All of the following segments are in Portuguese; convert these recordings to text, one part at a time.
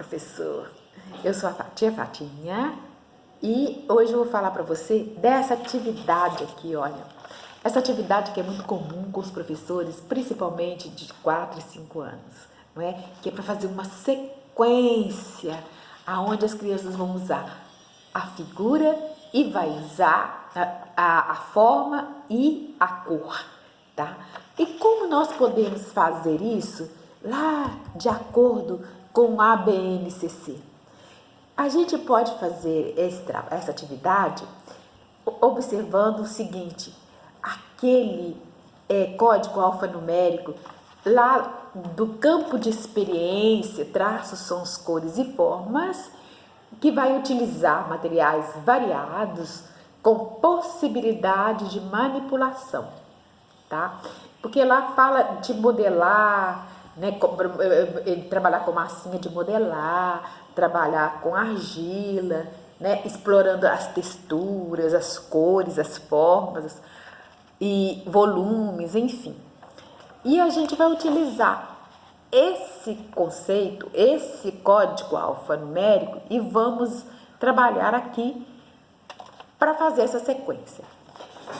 professor, eu sou a tia Fatinha e hoje eu vou falar para você dessa atividade aqui, olha. Essa atividade que é muito comum com os professores, principalmente de 4 e 5 anos, não é? Que é para fazer uma sequência aonde as crianças vão usar a figura e vai usar a forma e a cor, tá? E como nós podemos fazer isso lá de acordo com a ABNCC? A gente pode fazer essa atividade observando o seguinte: aquele código alfanumérico lá do campo de experiência, traços, sons, cores e formas, que vai utilizar materiais variados com possibilidade de manipulação, tá? Porque lá fala de modelar, né, trabalhar com massinha de modelar, trabalhar com argila, né, explorando as texturas, as cores, as formas e volumes, enfim. E a gente vai utilizar esse conceito, esse código alfanumérico e vamos trabalhar aqui para fazer essa sequência.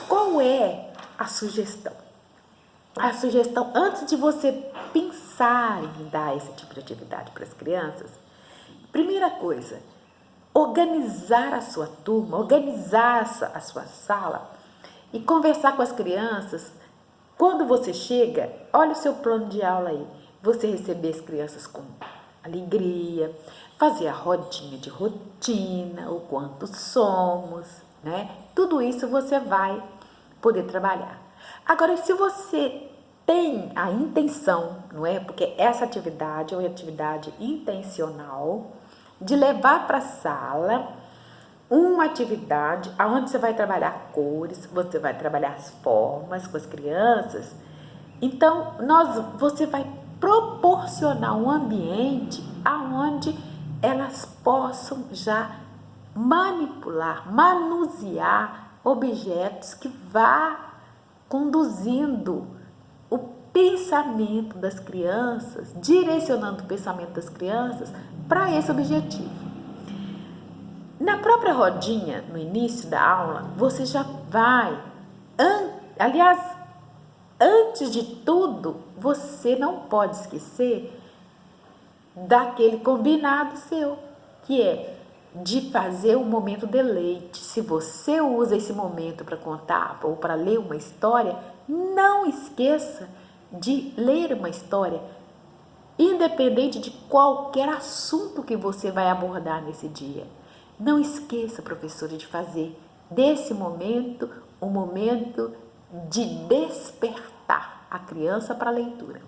Qual é a sugestão? A sugestão, antes de você pensar em dar esse tipo de atividade para as crianças, primeira coisa, organizar a sua turma, organizar a sua sala e conversar com as crianças. Quando você chega, olha o seu plano de aula aí, você receber as crianças com alegria, fazer a rodinha de rotina, o quanto somos, né? Tudo isso você vai poder trabalhar. Agora, se você tem a intenção, não é? Porque essa atividade é uma atividade intencional de levar para a sala uma atividade onde você vai trabalhar cores, você vai trabalhar as formas com as crianças. Então, você vai proporcionar um ambiente onde elas possam já manipular, manusear objetos que vá conduzindo o pensamento das crianças, direcionando o pensamento das crianças para esse objetivo. Na própria rodinha, no início da aula, você já vai, aliás, antes de tudo, você não pode esquecer daquele combinado seu, que é de fazer um momento deleite. Se você usa esse momento para contar ou para ler uma história, não esqueça de ler uma história, independente de qualquer assunto que você vai abordar nesse dia. Não esqueça, professora, de fazer desse momento um momento de despertar a criança para a leitura.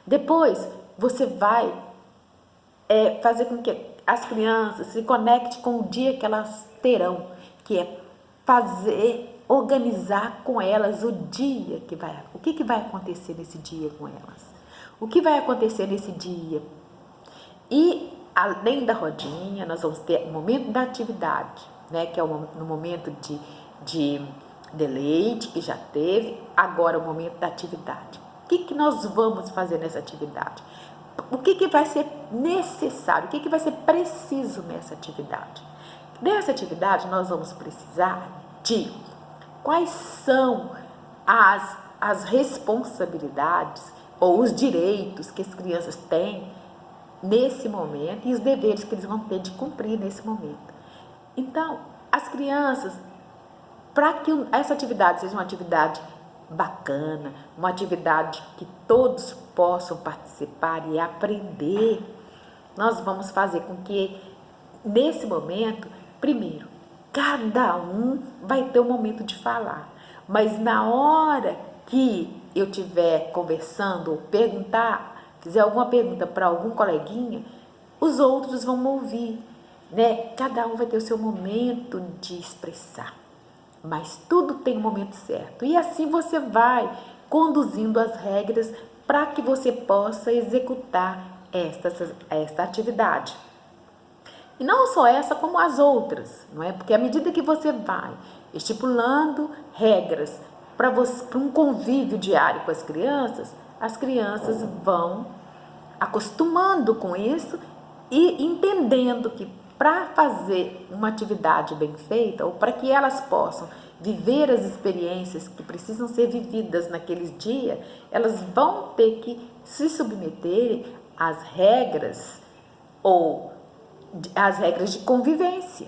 Depois, você vai fazer com que as crianças se conectem com o dia que elas terão, que é organizar com elas o dia o que vai acontecer nesse dia com elas, o que vai acontecer nesse dia. E além da rodinha, nós vamos ter o momento da atividade, né, que é no momento de deleite, que já teve, agora o momento da atividade. O que nós vamos fazer nessa atividade? O que vai ser necessário, o que vai ser preciso nessa atividade? Nessa atividade, nós vamos precisar de quais são as responsabilidades ou os direitos que as crianças têm nesse momento e os deveres que eles vão ter de cumprir nesse momento. Então, as crianças, para que essa atividade seja uma atividade bacana, uma atividade que todos possam participar e aprender, nós vamos fazer com que, nesse momento, primeiro, cada um vai ter um momento de falar, mas na hora que eu estiver conversando ou fizer alguma pergunta para algum coleguinha, os outros vão ouvir, né? Cada um vai ter o seu momento de expressar, mas tudo tem um momento certo. E assim você vai conduzindo as regras para que você possa executar esta atividade. E não só essa, como as outras, não é? Porque à medida que você vai estipulando regras para um convívio diário com as crianças vão acostumando com isso e entendendo que para fazer uma atividade bem feita, ou para que elas possam viver as experiências que precisam ser vividas naqueles dias, elas vão ter que se submeter às regras ou às regras de convivência,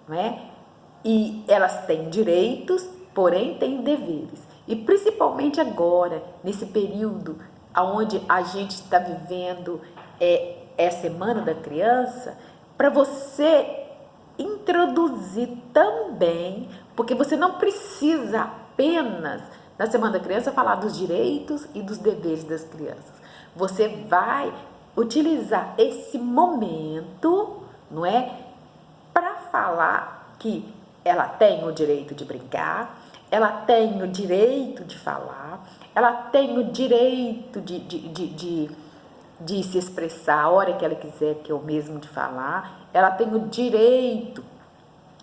não é? E elas têm direitos, porém têm deveres. E principalmente agora, nesse período onde a gente está vivendo a Semana da Criança, para você introduzir também, porque você não precisa apenas, na Semana da Criança, falar dos direitos e dos deveres das crianças. Você vai utilizar esse momento, não é, para falar que ela tem o direito de brincar, ela tem o direito de falar, ela tem o direito de se expressar a hora que ela quiser, que é o mesmo de falar, ela tem o direito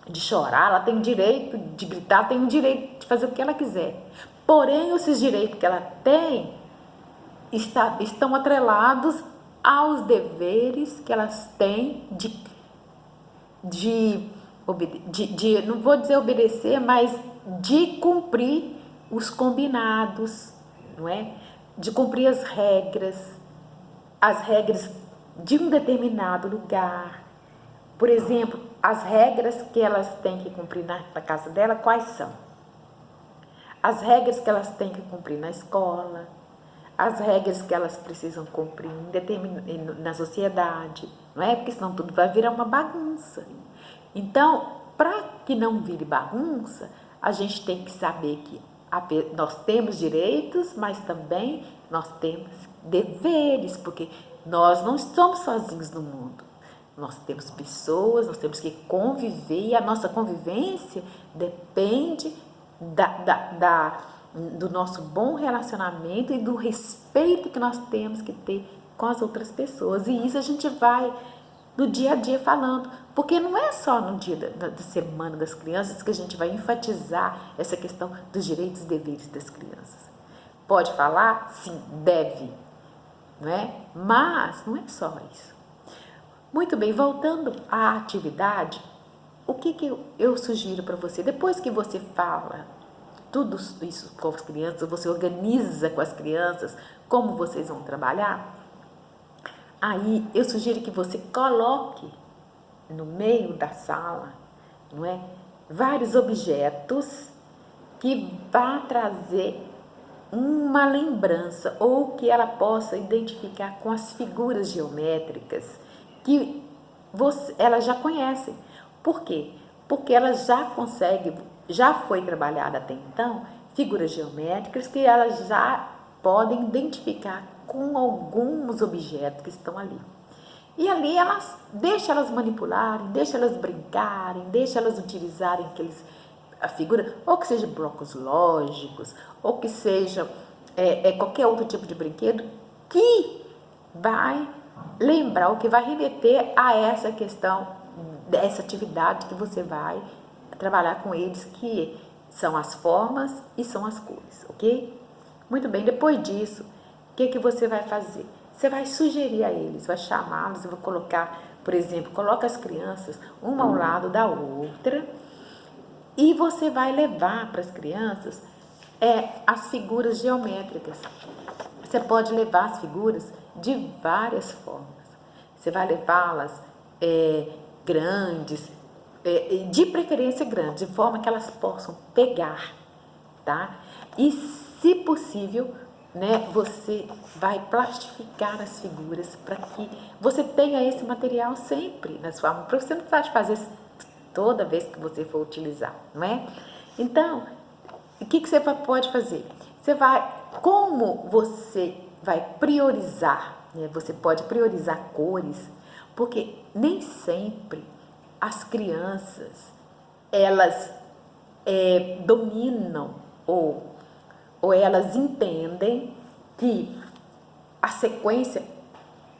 de chorar, ela tem o direito de gritar, ela tem o direito de fazer o que ela quiser. Porém, esses direitos que ela tem estão atrelados aos deveres que elas têm não vou dizer obedecer, mas de cumprir os combinados, não é? De cumprir as regras de um determinado lugar. Por exemplo, as regras que elas têm que cumprir na casa dela, quais são? As regras que elas têm que cumprir na escola, as regras que elas precisam cumprir na sociedade, não é? Porque senão tudo vai virar uma bagunça. Então, para que não vire bagunça, a gente tem que saber que nós temos direitos, mas também nós temos deveres, porque nós não estamos sozinhos no mundo. Nós temos pessoas, nós temos que conviver, e a nossa convivência depende do nosso bom relacionamento e do respeito que nós temos que ter com as outras pessoas. E isso a gente vai no dia a dia falando, porque não é só no dia da Semana das Crianças que a gente vai enfatizar essa questão dos direitos e deveres das crianças. Pode falar? Sim, deve, não é? Mas não é só isso. Muito bem, voltando à atividade, o que eu sugiro para você? Depois que você fala tudo isso com as crianças, você organiza com as crianças como vocês vão trabalhar, aí eu sugiro que você coloque no meio da sala, não é, vários objetos que vá trazer uma lembrança ou que ela possa identificar com as figuras geométricas que elas já conhecem. Por quê? Porque elas já foi trabalhada até então, figuras geométricas que elas já podem identificar com alguns objetos que estão ali. E ali deixa elas manipularem, deixa elas brincarem, deixa elas utilizarem a figura, ou que seja blocos lógicos, ou que seja qualquer outro tipo de brinquedo que vai lembrar, ou que vai remeter a essa questão, dessa atividade que você vai trabalhar com eles, que são as formas e são as cores, ok? Muito bem, depois disso, o que você vai fazer? Você vai sugerir a eles, vai chamá-los, vai colocar, por exemplo, coloca as crianças uma ao lado da outra e você vai levar para as crianças as figuras geométricas. Você pode levar as figuras de várias formas. Você vai levá-las grandes, de preferência grandes, de forma que elas possam pegar, tá? E, se possível, né, você vai plastificar as figuras para que você tenha esse material sempre na sua mão, para você não precisar de fazer toda vez que você for utilizar, não é? Então, o que você pode fazer? Como você vai priorizar, né? Você pode priorizar cores, porque nem sempre as crianças, elas dominam ou elas entendem que a sequência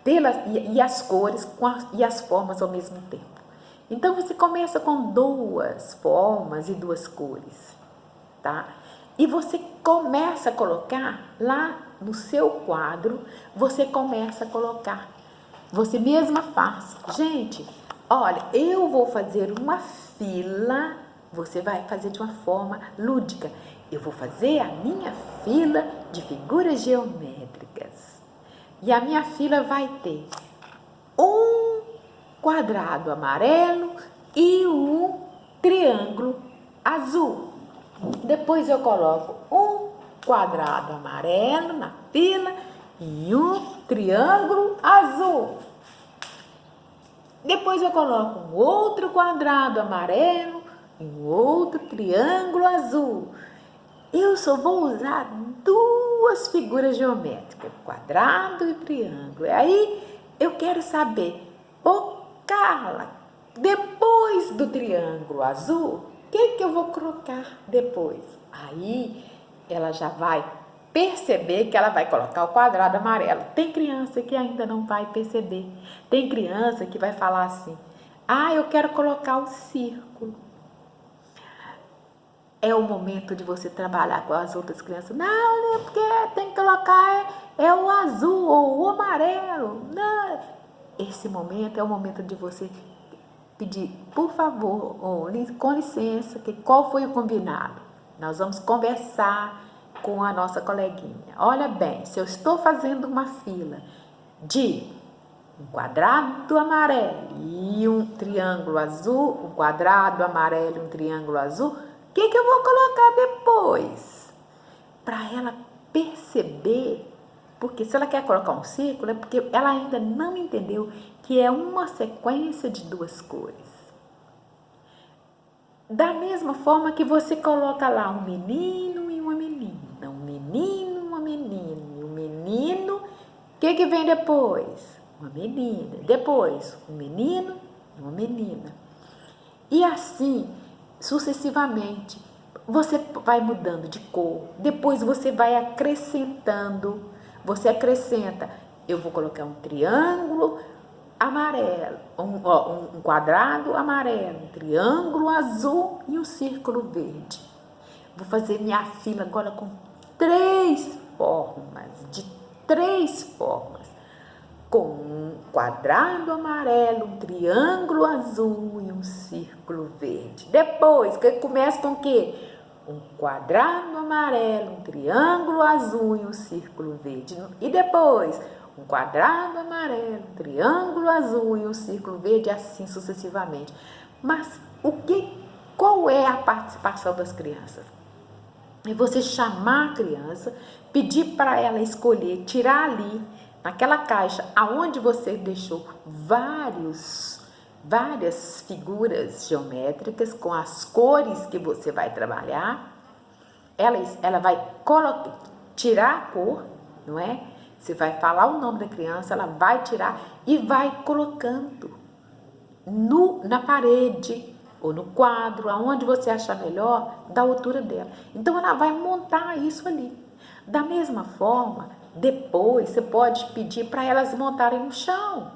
e as cores e as formas ao mesmo tempo. Então, você começa com 2 formas e 2 cores, tá? E você começa a colocar lá no seu quadro, você começa a colocar você mesma faz. Gente, olha, eu vou fazer uma fila, você vai fazer de uma forma lúdica. Eu vou fazer a minha fila de figuras geométricas. E a minha fila vai ter um quadrado amarelo e um triângulo azul. Depois eu coloco um quadrado amarelo na fila e um triângulo azul. Depois eu coloco um outro quadrado amarelo e um outro triângulo azul. Eu só vou usar duas figuras geométricas, quadrado e triângulo. E aí eu quero saber, Carla, depois do triângulo azul, o que eu vou colocar depois? Aí ela já vai perceber que ela vai colocar o quadrado amarelo. Tem criança que ainda não vai perceber. Tem criança que vai falar assim, eu quero colocar o círculo. É o momento de você trabalhar com as outras crianças. Não, porque tem que colocar o azul ou o amarelo. Não. Esse momento é o momento de você pedir, por favor, com licença, qual foi o combinado? Nós vamos conversar com a nossa coleguinha. Olha bem, se eu estou fazendo uma fila de um quadrado amarelo e um triângulo azul, um quadrado amarelo e um triângulo azul, o que eu vou colocar depois? Para ela perceber, porque se ela quer colocar um círculo, é porque ela ainda não entendeu que é uma sequência de duas cores. Da mesma forma que você coloca lá um menino e uma menina, um menino e uma menina, e um menino, o que vem depois? Uma menina. Depois, um menino e uma menina. E assim, sucessivamente, você vai mudando de cor, depois você vai acrescentando, você acrescenta, eu vou colocar um triângulo amarelo, um quadrado amarelo, um triângulo azul e um círculo verde. Vou fazer minha fila agora com três formas, com um quadrado amarelo, um triângulo azul e um círculo verde. Depois, que começa com o quê? Um quadrado amarelo, um triângulo azul e um círculo verde. E depois, um quadrado amarelo, um triângulo azul e um círculo verde, assim sucessivamente. Mas qual é a participação das crianças? É você chamar a criança, pedir para ela escolher, tirar ali, naquela caixa, aonde você deixou várias figuras geométricas com as cores que você vai trabalhar. Ela vai tirar a cor, não é? Você vai falar o nome da criança, ela vai tirar e vai colocando na parede ou no quadro, aonde você achar melhor, da altura dela. Então, ela vai montar isso ali. Da mesma forma, depois você pode pedir para elas montarem no chão.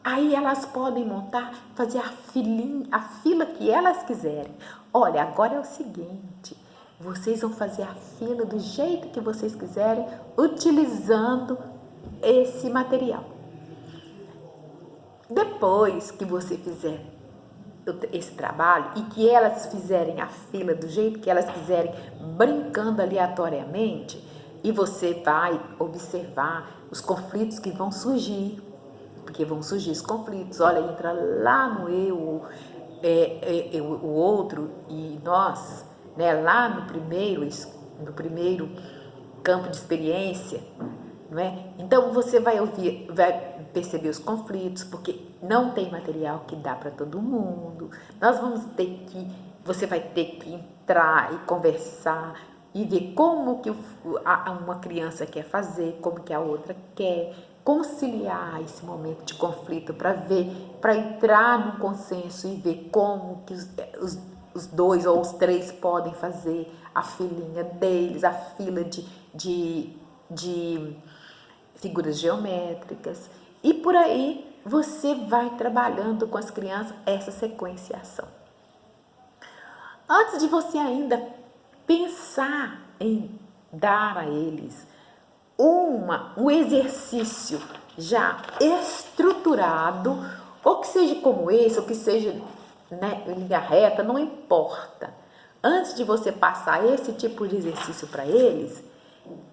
Aí elas podem montar, fazer a fila que elas quiserem. Olha, agora é o seguinte, vocês vão fazer a fila do jeito que vocês quiserem, utilizando esse material. Depois que você fizer esse trabalho e que elas fizerem a fila do jeito que elas quiserem, brincando aleatoriamente, e você vai observar os conflitos que vão surgir, porque vão surgir os conflitos. Olha, entra lá no o outro e nós, né, lá no primeiro campo de experiência, não é? Então você vai perceber os conflitos, porque não tem material que dá para todo mundo. Você vai ter que entrar e conversar e ver como que uma criança quer fazer, como que a outra quer, conciliar esse momento de conflito para entrar num consenso e ver como que os dois ou os três podem fazer a filinha deles, a fila de figuras geométricas. E por aí você vai trabalhando com as crianças essa sequenciação. Antes de você ainda pensar em dar a eles um exercício já estruturado, ou que seja como esse, ou que seja, né, em linha reta, não importa. Antes de você passar esse tipo de exercício para eles,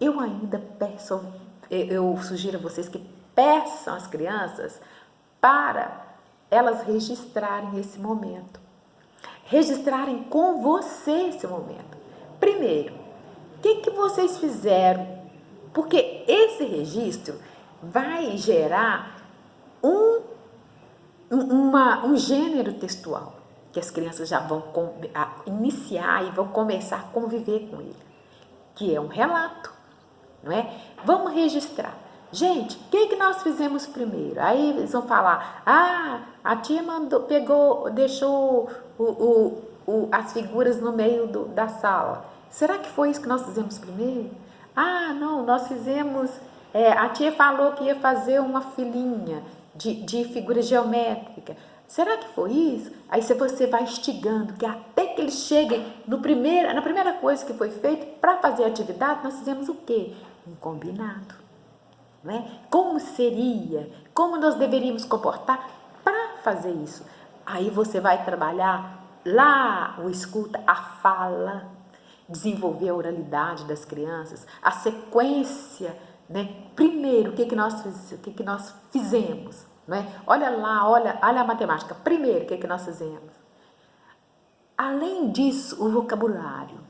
eu ainda peço, eu sugiro a vocês que peçam às crianças para elas registrarem esse momento. Registrarem com você esse momento. Primeiro, o que vocês fizeram? Porque esse registro vai gerar um gênero textual que as crianças já vão iniciar e vão começar a conviver com ele, que é um relato, não é? Vamos registrar. Gente, o que nós fizemos primeiro? Aí eles vão falar, a tia deixou as figuras no meio da sala. Será que foi isso que nós fizemos primeiro? Não, nós fizemos, a tia falou que ia fazer uma filinha de figura geométrica. Será que foi isso? Aí você vai instigando, que até que eles cheguem na primeira coisa que foi feita, para fazer a atividade, nós fizemos o quê? Um combinado. Né? Como seria? Como nós deveríamos comportar para fazer isso? Aí você vai trabalhar lá o escuta, a fala, desenvolver a oralidade das crianças, a sequência, né? Primeiro, o que nós fizemos? Né? Olha lá, olha a matemática. Primeiro, o que nós fizemos? Além disso, o vocabulário.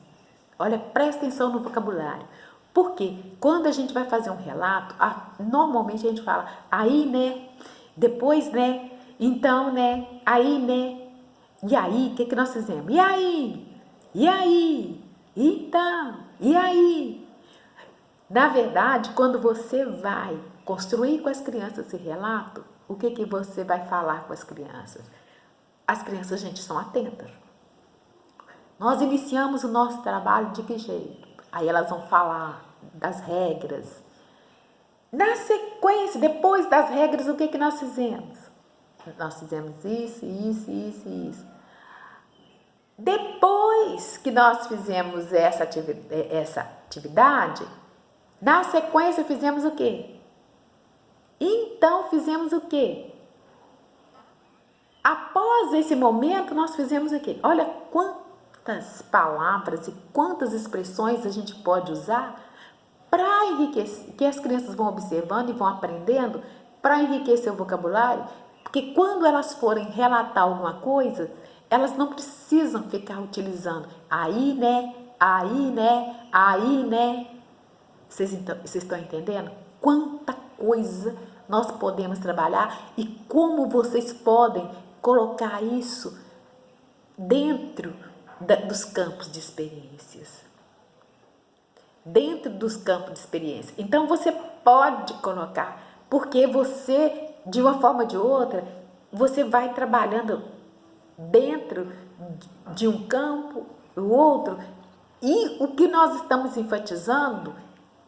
Olha, presta atenção no vocabulário. Porque quando a gente vai fazer um relato, normalmente a gente fala, aí, né? Depois, né? Então, né? Aí, né? E aí, o que nós fizemos? E aí? E aí? Então? E aí? Na verdade, quando você vai construir com as crianças esse relato, o que você vai falar com as crianças? As crianças, gente, são atentas. Nós iniciamos o nosso trabalho de que jeito? Aí elas vão falar das regras. Na sequência, depois das regras, o que nós fizemos? Nós fizemos isso, isso, isso e isso. Depois que nós fizemos essa atividade, na sequência fizemos o quê? Então fizemos o quê? Após esse momento, nós fizemos o quê? Olha quantas palavras e quantas expressões a gente pode usar para enriquecer, que as crianças vão observando e vão aprendendo para enriquecer o vocabulário, porque quando elas forem relatar alguma coisa, elas não precisam ficar utilizando aí, né, aí, né, aí, né. Vocês estão entendendo? Quanta coisa nós podemos trabalhar e como vocês podem colocar isso dentro dos campos de experiências. Dentro dos campos de experiência. Então, você pode colocar, porque você, de uma forma ou de outra, você vai trabalhando dentro de um campo, o outro, e o que nós estamos enfatizando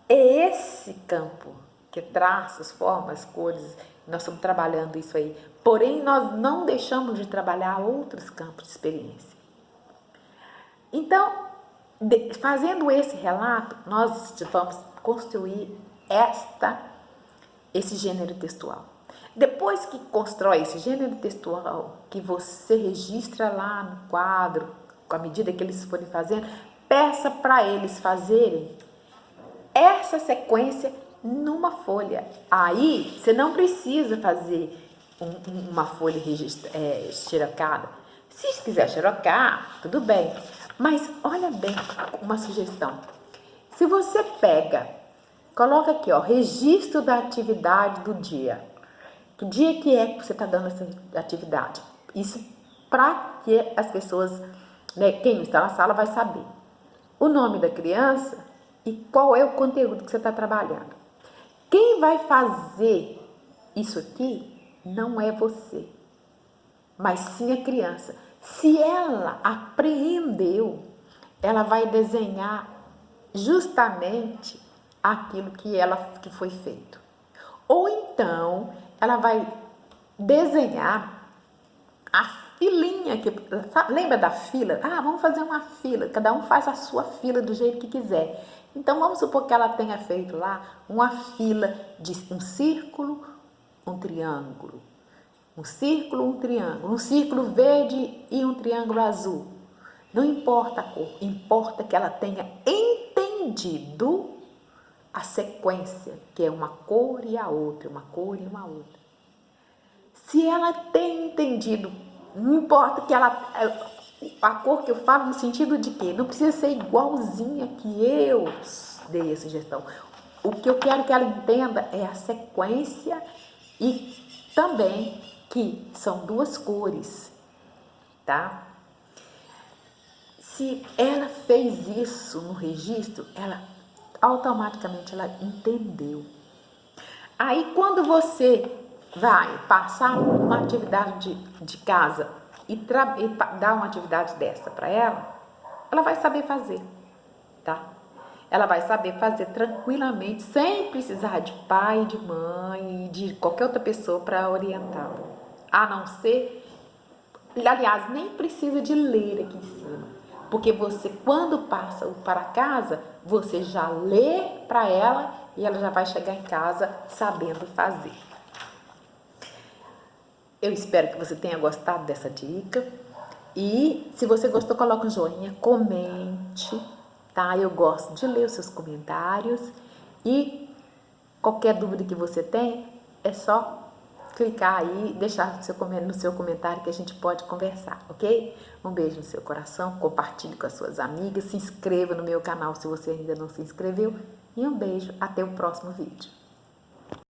é esse campo, que traços, formas, cores, nós estamos trabalhando isso aí. Porém, nós não deixamos de trabalhar outros campos de experiência. Então, fazendo esse relato, nós vamos construir esse gênero textual. Depois que constrói esse gênero textual, que você registra lá no quadro, à medida que eles forem fazendo, peça para eles fazerem essa sequência numa folha. Aí, você não precisa fazer uma folha xerocada. Se quiser xerocar, tudo bem. Mas olha bem, uma sugestão. Se você coloca aqui, ó, registro da atividade do dia. Que dia que é que você está dando essa atividade? Isso para que as pessoas, né, quem não está na sala vai saber o nome da criança e qual é o conteúdo que você está trabalhando. Quem vai fazer isso aqui não é você, mas sim a criança. Se ela apreendeu, ela vai desenhar justamente aquilo que foi feito. Ou então, ela vai desenhar a filinha. Lembra da fila? Vamos fazer uma fila. Cada um faz a sua fila do jeito que quiser. Então, vamos supor que ela tenha feito lá uma fila de um círculo, um triângulo, um círculo, um triângulo, um círculo verde e um triângulo azul. Não importa a cor, importa que ela tenha entendido a sequência, que é uma cor e a outra, uma cor e uma outra. Se ela tem entendido, não importa que ela... A cor que eu falo no sentido de que não precisa ser igualzinha que eu dei a sugestão. O que eu quero que ela entenda é a sequência e também que são duas cores, tá? Se ela fez isso no registro, ela automaticamente ela entendeu. Aí quando você vai passar uma atividade de casa e dar uma atividade dessa para ela vai saber fazer, tá? Ela vai saber fazer tranquilamente, sem precisar de pai, de mãe, de qualquer outra pessoa para orientá-la. A não ser, aliás, nem precisa de ler aqui em cima, porque você, quando passa para casa, você já lê para ela e ela já vai chegar em casa sabendo fazer. Eu espero que você tenha gostado dessa dica. E se você gostou, coloque um joinha, comente, tá? Eu gosto de ler os seus comentários. E qualquer dúvida que você tem, é só clicar aí e deixar no seu comentário que a gente pode conversar, ok? Um beijo no seu coração, compartilhe com as suas amigas, se inscreva no meu canal se você ainda não se inscreveu. E um beijo, até o próximo vídeo.